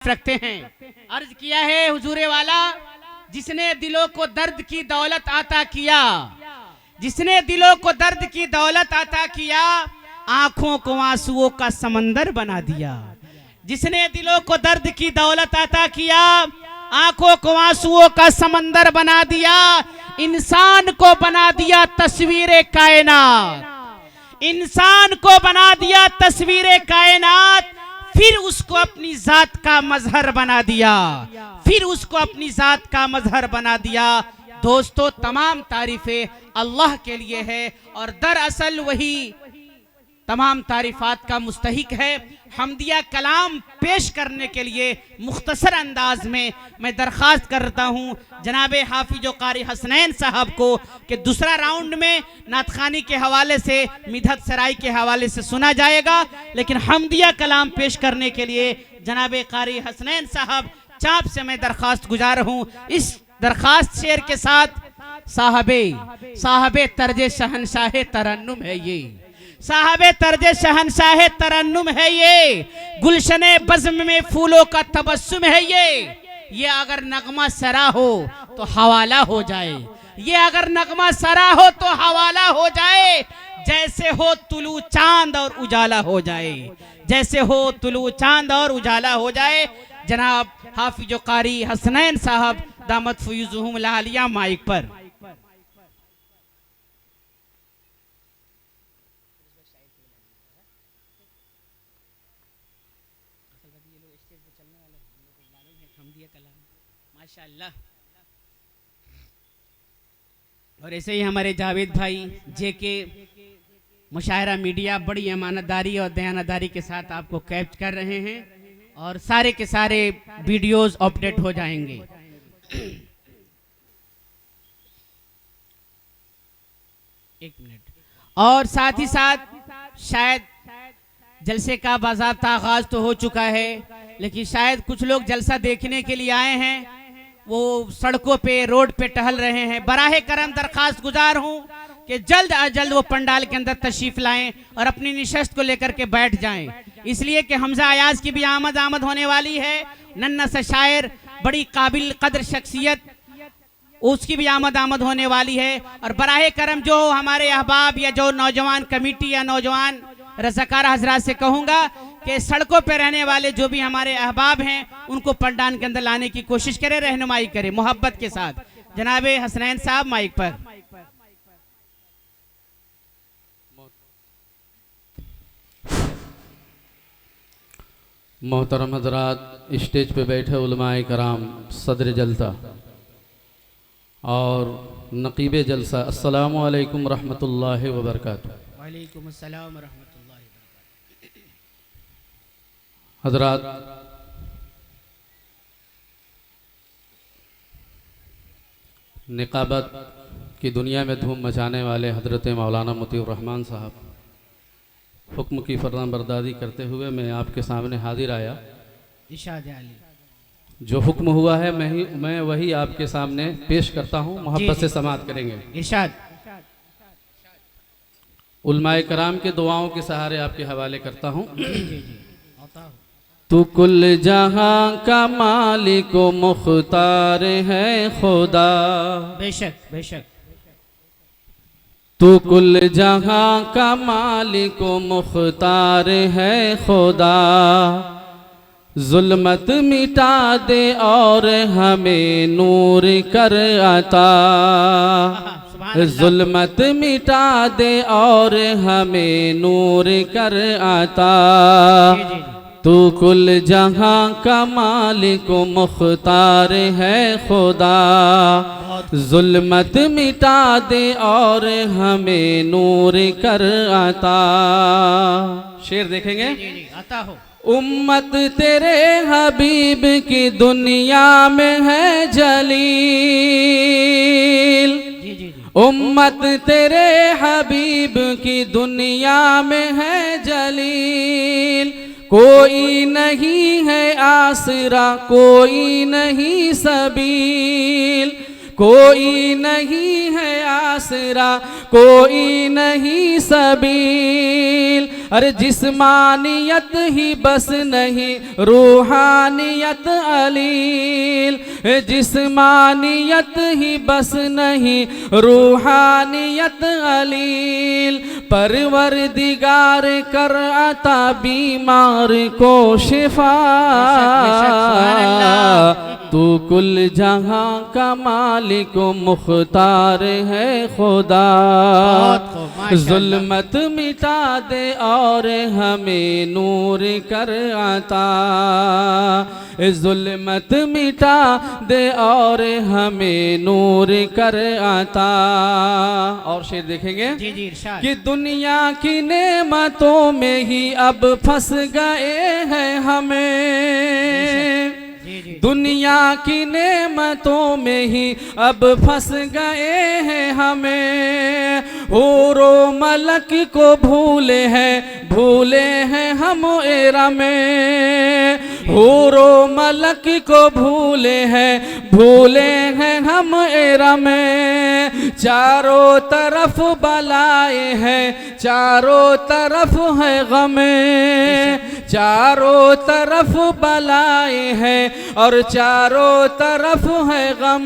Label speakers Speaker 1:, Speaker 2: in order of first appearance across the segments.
Speaker 1: रखते हैं। अर्ज किया है हुजूरे वाला, जिसने दिलों को दर्द की दौलत अता किया, जिसने दिलों को दर्द की दौलत अता किया, आंखों को आंसुओं का समंदर बना दिया। जिसने दिलों को दर्द की दौलत अता किया, आंखों को आंसुओं का समंदर बना दिया। इंसान को बना दिया तस्वीर कायनात, इंसान को बना दिया तस्वीर कायनात, फिर उसको अपनी जात का मजहर बना दिया, फिर उसको अपनी जात का मजहर बना दिया। दोस्तों, तमाम तारीफें अल्लाह के लिए है और दरअसल वही तमाम तारीफात का मुस्तहिक है। हमदिया कलाम पेश करने के लिए मुख्तसर अंदाज में मैं दरख्वास्त करता हूँ जनाब हाफिज कारी हसनैन साहब को कि दूसरा राउंड में नातखानी के हवाले से, मिधत सराय के हवाले से सुना जाएगा, लेकिन हमदिया कलाम पेश करने के लिए जनाब कारी हसनैन साहब चाप से मैं दरख्वास्त गुजार हूँ। इस दरख्वास्त शेर के साथ साहबे तर्जे शहनशाहे तरन्नुम है ये, साहबे तर्जे शहनशाहे तरन्नुम है ये, गुलशने बज़्म में फूलों का तबस्सुम है ये अगर नगमा सरा हो तो हवाला हो जाए, ये अगर नगमा सरा हो तो हवाला हो जाए। जैसे हो तुलू चांद और उजाला हो जाए, जैसे हो तुलू चांद और उजाला हो जाए। जनाब हाफिज कारी हसनैन साहब दामत फयूज़ुहुम लालिया माइक पर। माशाअल्लाह। और ऐसे ही हमारे जावेद भाई जेके मुशायरा मीडिया बड़ी ईमानदारी और दयानतदारी के साथ आपको कैप्च कर रहे हैं और सारे के सारे वीडियोस अपडेट हो जाएंगे। एक मिनट। और साथ ही साथ शायद जलसे का बाज़ाब्ता आगाज तो हो चुका है, लेकिन शायद कुछ लोग जलसा देखने के लिए आए हैं, वो सड़कों पे रोड पे टहल रहे हैं। बराहे करम दरखास्त गुजार हूँ कि जल्द अज जल्द वो पंडाल के अंदर तशरीफ लाएं और अपनी निशस्त को लेकर के बैठ जाएं, इसलिए कि हमजा अयाज की भी आमद होने वाली है। नन्ना सा शायर, बड़ी काबिल कदर शख्सियत, उसकी भी आमद होने वाली है। और बराहे करम जो हमारे अहबाब या जो नौजवान कमेटी या नौजवान रज़ाकार हजरात से कहूँगा कि सड़कों पर रहने वाले जो भी हमारे अहबाब हैं उनको पंडाल के अंदर लाने की कोशिश करें, रहनुमाई करें मोहब्बत के साथ। जनाब हसनैन साहब माइक पर।
Speaker 2: मोहतरम हजरात, स्टेज पे बैठे उलमाए कराम, सदर जलसा और नकीब जलसा, अस्सलामु अलैकुम रहमतुल्लाहि व बरकातुहू।
Speaker 1: वालेकुम अस्सलाम व रहमतुल्लाहि व बरकातुहू।
Speaker 2: हजरात, निकाबत की दुनिया में धूम मचाने वाले हजरत मौलाना मुतीउर रहमान साहब हुक्म की फरमाबरदारी करते हुए मैं आपके सामने हाजिर आया।
Speaker 1: इरशाद आली।
Speaker 2: जो हुक्म हुआ है मैं वही आपके सामने पेश करता हूँ, मोहब्बत से समाअत करेंगे।
Speaker 1: इरशाद।
Speaker 2: उलमाए कराम के दुआओं के सहारे आपके हवाले करता हूँ। तू कुल जहां का मालिक व मुख्तार है खुदा,
Speaker 1: बेशक बेशक।
Speaker 2: तू कुल जहां का मालिक व मुख्तार है खुदा, जुल्मत मिटा दे और हमें नूर कर अता, जुल्मत मिटा दे और हमें नूर कर अता। तू कुल जहां का मालिक व मुख्तार है खुदा, जुल्मत मिटा दे और हमें नूर कर अता। शेर देखेंगे।
Speaker 1: आता हो।
Speaker 2: उम्मत तेरे हबीब की दुनिया में है जलील, उम्मत तेरे हबीब की दुनिया में है जलील। कोई नहीं है आसरा, कोई नहीं सबील, कोई नहीं है आसरा, कोई नहीं सबील। अरे जिस्मानियत ही बस नहीं रूहानियत अलील, जिस्मानियत ही बस नहीं रूहानियत अलील, परवरदिगार कर अता बीमार को शिफा, तू कुल जहां का मालिक मुख्तार है खुदा, जुल्मत मिटा दे और हमें नूर कर आता, जुल्मत मिटा दे और हमें नूर कर आता। और शेर देखेंगे
Speaker 1: जी जी इरशाद।
Speaker 2: कि दुनिया की नेमतों में ही अब फंस गए हैं हमें,
Speaker 1: जी जी
Speaker 2: दुनिया की नेमतों में ही अब फंस गए हैं हमें, हूरो मलक को भूले हैं हम एरा में, हूरो मलक को भूले हैं हम एरा में, चारों तरफ बलाए हैं, चारों तरफ है गमे, चारों तरफ बलाए हैं और चारों तरफ है गम,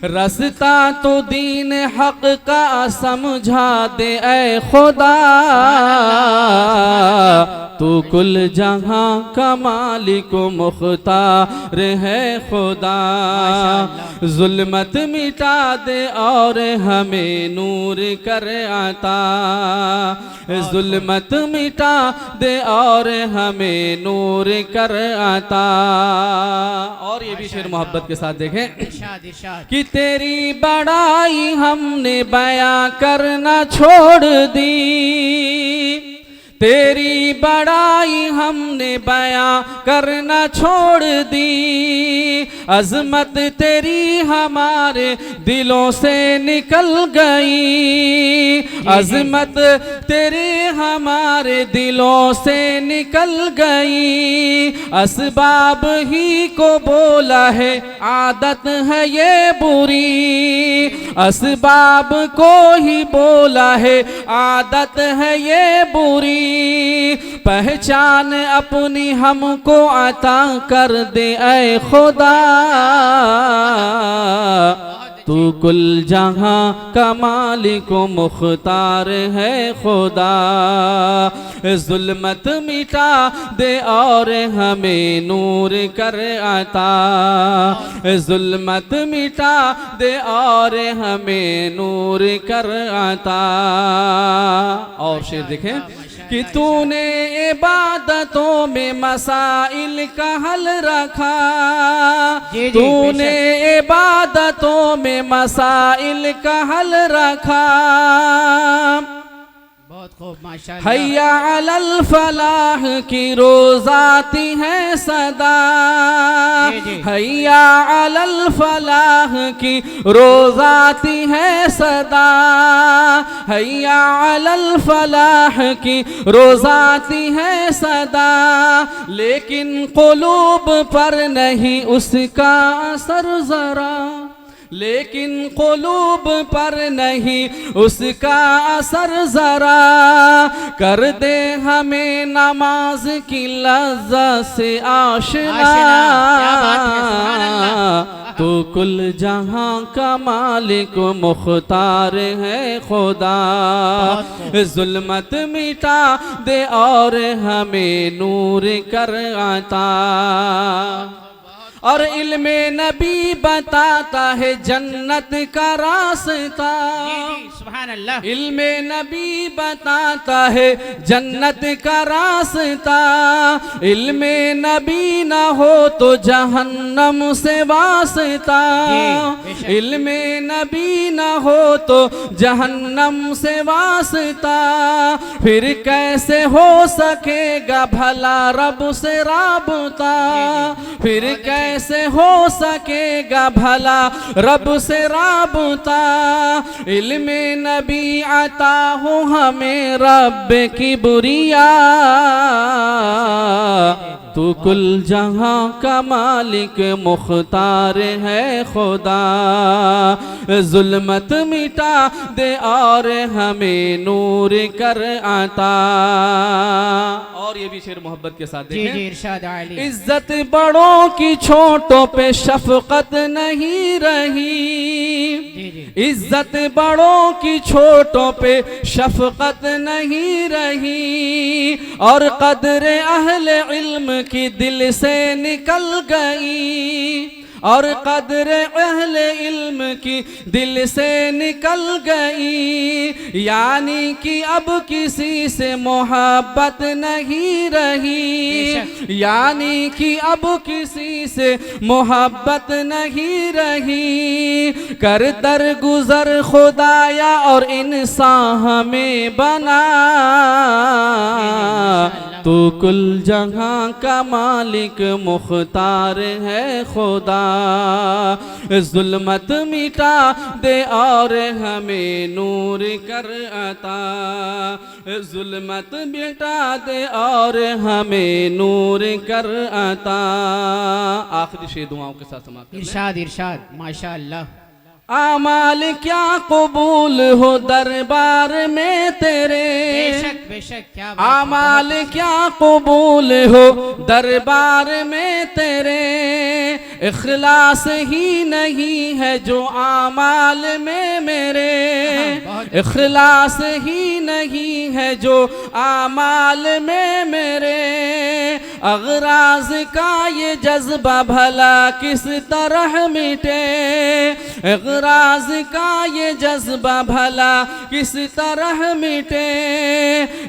Speaker 2: रास्ता तो दीन हक का समझा दे ऐ खुदा, तू कुल जहां का मालिक मुख्तार है खुदा, जुल्मत मिटा दे और हमें नूर कर आता, जुल्मत मिटा दे और हमें नूर कर आता। और ये भी शेर मोहब्बत के साथ देखें
Speaker 1: इरशाद इरशाद।
Speaker 2: कि तेरी बड़ाई हमने बयां करना छोड़ दी, तेरी बड़ाई हमने बयां करना छोड़ दी, अजमत तेरी हमारे दिलों से निकल गई, अजमत तेरी हमारे दिलों से निकल गई, असबाब ही को बोला है आदत है ये बुरी, असबाब को ही बोला है आदत है ये बुरी, पहचान अपनी हमको अता कर दे ऐ खुदा, तू कुल जहां का मालिक मुख्तार है खुदा, जुल्मत मिटा दे और हमें नूर कर आता, जुल्मत मिटा दे और हमें नूर कर आता। और शेर देखें कि तूने इबादतों में मसाइल का हल रखा, तूने इबादतों में मसाइल का हल रखा,
Speaker 1: बहुत खूब माशाअल्लाह।
Speaker 2: हैया अलल फलाह की रोजाती है सदा, हैया अलल फलाह की रोजाती है सदा, हैया अलल फलाह की रोजाती है सदा, लेकिन कुलूब पर नहीं उसका असर जरा, लेकिन कुलूब पर नहीं उसका असर जरा, कर दे हमें नमाज की लज्जत से आशना, तो कुल जहां का मालिक मुख्तार है खुदा, जुल्मत मिटा दे और हमें नूर कर आता। और इल्मे नबी बताता है जन्नत का रास्ता,
Speaker 1: सुभान अल्लाह।
Speaker 2: इल्मे नबी बताता है जन्नत का रास्ता, इल्मे नबी ना हो तो जहन्नम से वास्ता, इल्मे नबी ना हो तो जहन्नम से वास्ता, फिर कैसे हो सकेगा भला रब से राबता, फिर कैसे हो सकेगा भला रब से राबता, इल्मे नबी आता हो हमें रब की बुरिया, तू कुल जहां का मालिक मुख्तार है खुदा, जुल्मत मिटा दे और हमें नूर कर आता। और ये भी शेर मोहब्बत के साथ
Speaker 1: जी
Speaker 2: देखें।
Speaker 1: जी इरशाद आली।
Speaker 2: इज्जत बड़ों की छोटों पे शफकत नहीं रही,
Speaker 1: जी जी
Speaker 2: इज्जत बड़ों की छोटों पे शफकत नहीं रही, और कदर अहले इल्म की दिल से निकल गई, और कदर अहले इल्म की दिल से निकल गई। यानी कि अब किसी से मोहब्बत नहीं रही, यानी कि अब किसी से मोहब्बत नहीं रही। कर दर गुजर खुदाया और इंसान हमें बना, तू कुल जहां का मालिक मुख्तार है खुदा, जुल्मत मिटा दे और हमें नूर कर अता, जुल्मत मिटा दे और हमें नूर कर अता। आखिरी शेर दुआओं के साथ समाप्त कर लें।
Speaker 1: इरशाद इरशाद माशाअल्लाह।
Speaker 2: आमाल क्या कबूल हो दरबार में तेरे,
Speaker 1: बेशक बेशक क्या बात है,
Speaker 2: आमाल
Speaker 1: बहुत
Speaker 2: क्या कबूल हो दरबार में तेरे, इखलास ही नहीं है जो आमाल में मेरे,
Speaker 1: बहुत
Speaker 2: इखलास ही नहीं है जो आमाल में मेरे। अगराज का ये जज्बा भला किस तरह मिटे, इगराज का ये जज्बा भला किस तरह मिटे।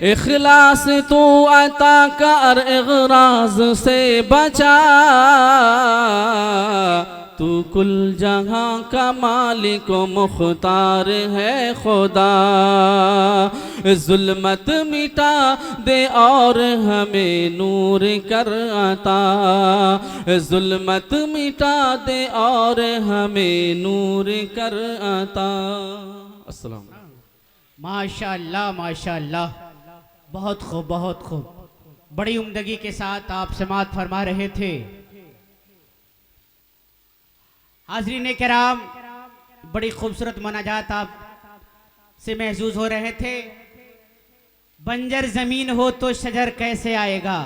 Speaker 2: इखलास तू अता कर इगराज से बचा, तू कुल जहां का मालिक मुख्तार है खुदा, जुल्मत मिटा दे और हमें नूर कर अता, जुल्मत मिटा दे और हमें नूर कर अता। अस्सलाम।
Speaker 1: माशाअल्लाह माशाअल्लाह, बहुत खूब बहुत खूब। बड़ी उम्दगी के साथ आप समाअत फरमा रहे थे। हाज़रीन किराम, बड़ी खूबसूरत मनाजात आप से महसूस हो रहे थे। बंजर जमीन हो तो शजर कैसे आएगा,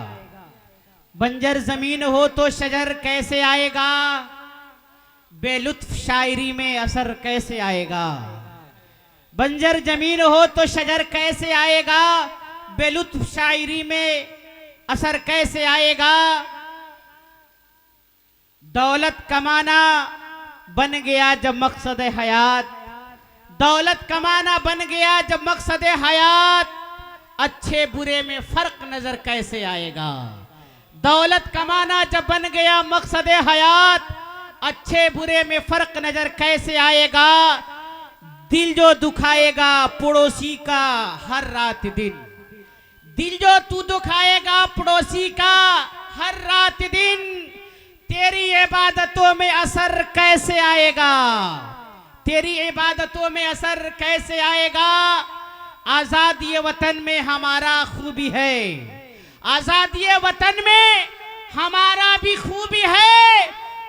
Speaker 1: बंजर जमीन हो तो शजर कैसे आएगा, बेलुत्फ शायरी में असर कैसे आएगा। बंजर जमीन हो तो शजर कैसे आएगा, बेलुत्फ शायरी में असर कैसे आएगा। दौलत कमाना बन गया जब मकसद हयात, दौलत कमाना बन गया जब मकसद हयात, अच्छे बुरे में फर्क नजर कैसे आएगा। दौलत कमाना जब बन गया मकसद हयात, अच्छे बुरे में फर्क नजर कैसे आएगा। दिल जो दुखाएगा पड़ोसी का हर रात दिन, दिल जो तू दुखाएगा पड़ोसी का हर रात दिन, तेरी इबादतों में असर कैसे आएगा, तेरी इबादतों में असर कैसे आएगा। आजादी वतन में हमारा खूबी है, आजादी वतन में हमारा भी खूबी है।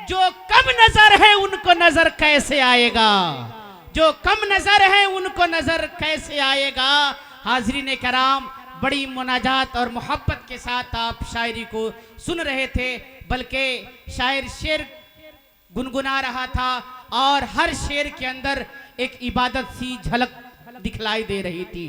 Speaker 1: जो कम नजर है उनको नजर कैसे आएगा, जो कम नजर है उनको नजर कैसे आएगा। हाज़रीन कराम, बड़ी मुनाजात और मोहब्बत के साथ आप शायरी को सुन रहे थे, बल्कि शायर शेर गुनगुना रहा था और हर शेर के अंदर एक इबादत सी झलक दिखलाई दे रही थी।